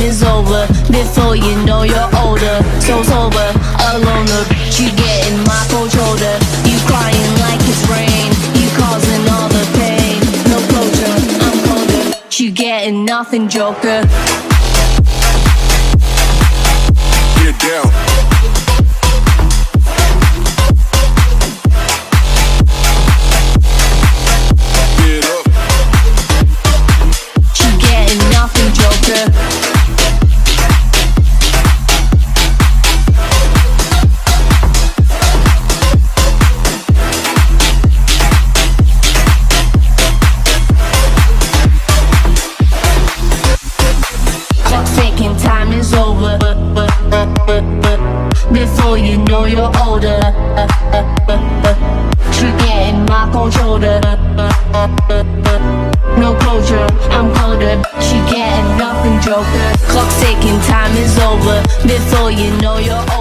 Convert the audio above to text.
is over. Before you know you're older. So sober, a loner, you getting my cold shoulder. You crying like it's rain, you causing all the pain. No closure, I'm colder, you getting nothing, joker. Get down. Time is over. Before you know you're older. She getting my cold shoulder. No closure, I'm colder. She getting nothing, joker. Clock's ticking, time is over. Before you know you're older.